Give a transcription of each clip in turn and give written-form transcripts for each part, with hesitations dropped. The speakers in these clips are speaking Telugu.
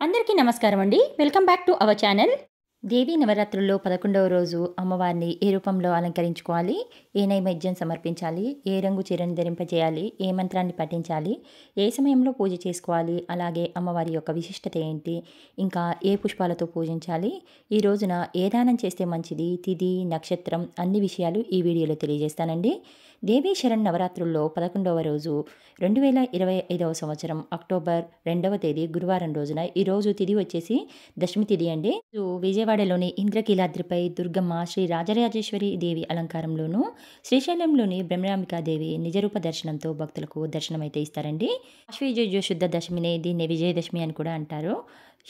అందరికీ నమస్కారం అండి. Welcome back to our channel. Devi నవరాత్రుల్లో 11వ రోజు అమ్మవారిని ఏ రూపంలో అలంకరించుకోవాలి, ఏ నైవేద్యం సమర్పించాలి, ఏ రంగు చీరను ధరింపజేయాలి, ఏ మంత్రాన్ని పఠించాలి, ఏ సమయంలో పూజ చేసుకోవాలి, అలాగే అమ్మవారి యొక్క విశిష్టత ఏంటి, ఇంకా ఏ పుష్పాలతో పూజించాలి, ఈ రోజున ఏ దానం చేస్తే మంచిది, తిథి, నక్షత్రం అన్ని విషయాలు ఈ వీడియోలో తెలియజేస్తానండి. దేవీ శరణ్ నవరాత్రుల్లో 11వ రోజు 2025వ సంవత్సరం అక్టోబర్ 2వ తేదీ గురువారం రోజున ఈరోజు తిథి వచ్చేసి దశమి తిథి అండి. విజయవాడలోని ఇంద్రకీలాద్రిపై దుర్గమ్మ శ్రీ రాజరాజేశ్వరి దేవి అలంకారంలోను, శ్రీశైలంలోని బ్రహ్మరాంబికాదేవి నిజరూప దర్శనంతో భక్తులకు దర్శనమైతే ఇస్తారండి. ఆశ్వయుజ శుద్ధ దశమినే దీన్ని విజయదశమి అని కూడా అంటారు.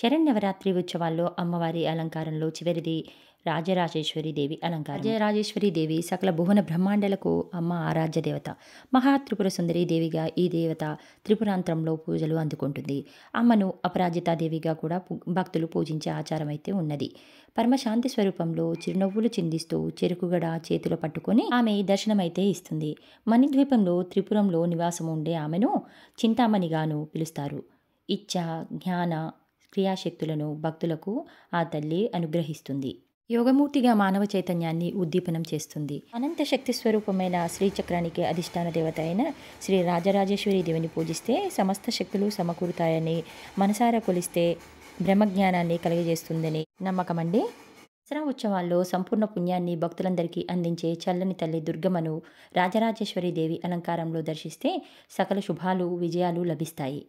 శరన్నవరాత్రి ఉత్సవాల్లో అమ్మవారి అలంకారంలో చివరిది రాజరాజేశ్వరి దేవి అలంకారం. రాజరాజేశ్వరి దేవి సకల భువన బ్రహ్మాండలకు అమ్మ ఆరాధ్య దేవత. మహాత్రిపుర సుందరి దేవిగా ఈ దేవత త్రిపురాంతరంలో పూజలు అందుకుంటుంది. అమ్మను అపరాజితాదేవిగా కూడా భక్తులు పూజించే ఆచారం అయితే ఉన్నది. పరమశాంతి స్వరూపంలో చిరునవ్వులు చిందిస్తూ చెరుకుగడ చేతిలో పట్టుకొని ఆమె దర్శనమైతే ఇస్తుంది. మణిద్వీపంలో త్రిపురంలో నివాసం ఉండే ఆమెను చింతామణిగాను పిలుస్తారు. ఇచ్ఛ, జ్ఞాన, క్రియాశక్తులను భక్తులకు ఆ తల్లి అనుగ్రహిస్తుంది. యోగమూర్తిగా మానవ చైతన్యాన్ని ఉద్దీపనం చేస్తుంది. అనంత శక్తి స్వరూపమైన శ్రీచక్రానికి అధిష్టాన దేవత అయిన శ్రీ రాజరాజేశ్వరి దేవిని పూజిస్తే సమస్త శక్తులు సమకూరుతాయని, మనసారా కొలిస్తే బ్రహ్మజ్ఞానాన్ని కలిగజేస్తుందని నమ్మకం అండి. దసరా ఉత్సవాల్లో సంపూర్ణ పుణ్యాన్ని భక్తులందరికీ అందించే చల్లని తల్లి దుర్గమ్మను రాజరాజేశ్వరి దేవి అలంకారంలో దర్శిస్తే సకల శుభాలు, విజయాలు లభిస్తాయి.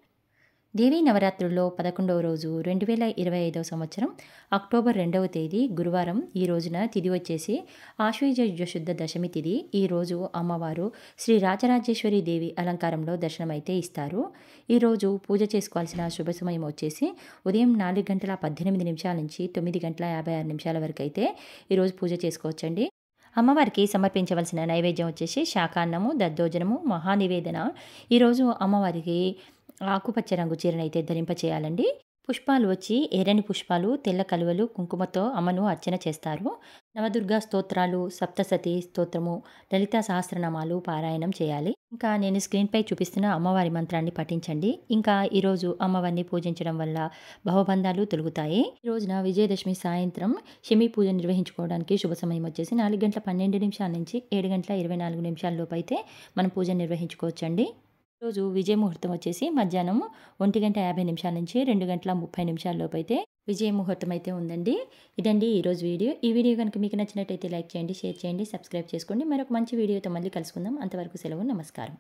దేవీ నవరాత్రుల్లో 11వ రోజు 2025వ సంవత్సరం అక్టోబర్ 2వ తేదీ గురువారం. ఈ రోజున తిథి వచ్చేసి ఆశ్వయుజ శుద్ధ దశమి తిథి. ఈ రోజు అమ్మవారు శ్రీ రాజరాజేశ్వరి దేవి అలంకారంలో దర్శనమైతే ఇస్తారు. ఈరోజు పూజ చేసుకోవాల్సిన శుభ సమయం వచ్చేసి ఉదయం 4:18 నుంచి 9:56 వరకు అయితే ఈరోజు పూజ చేసుకోవచ్చండి. అమ్మవారికి సమర్పించవలసిన నైవేద్యం వచ్చేసి శాకాన్నము, దద్దోజనము, మహానివేదన. ఈరోజు అమ్మవారికి ఆకుపచ్చ రంగు చీరనైతే ధరింపచేయాలండి. పుష్పాలు వచ్చి ఎర్రని పుష్పాలు, తెల్ల కలువలు, కుంకుమతో అమ్మను అర్చన చేస్తారు. నవదుర్గా స్తోత్రాలు, సప్తసతి స్తోత్రము, లలితా సహస్రనామాలు పారాయణం చేయాలి. ఇంకా నేను స్క్రీన్పై చూపిస్తున్న అమ్మవారి మంత్రాన్ని పఠించండి. ఇంకా ఈరోజు అమ్మవారిని పూజించడం వల్ల భవబంధాలు తొలుగుతాయి. ఈ రోజున విజయదశమి సాయంత్రం శమి పూజ నిర్వహించుకోవడానికి శుభ సమయం వచ్చేసి 4:12 నుంచి 7:24 లోపు అయితే మనం పూజ నిర్వహించుకోవచ్చండి. రోజు విజయ ముహూర్తం వచ్చేసి మధ్యాహ్నం 1:50 నుంచి 2:30 లోపు అయితే విజయ ముహూర్తం అయితే ఉందండి. ఇదండి ఈరోజు వీడియో. ఈ వీడియో కనుక మీకు నచ్చినట్టయితే లైక్ చేయండి, షేర్ చేయండి, సబ్స్క్రైబ్ చేసుకోండి. మరొక మంచి వీడియోతో మళ్ళీ కలుసుకుందాం. అంతవరకు సెలవు. నమస్కారం.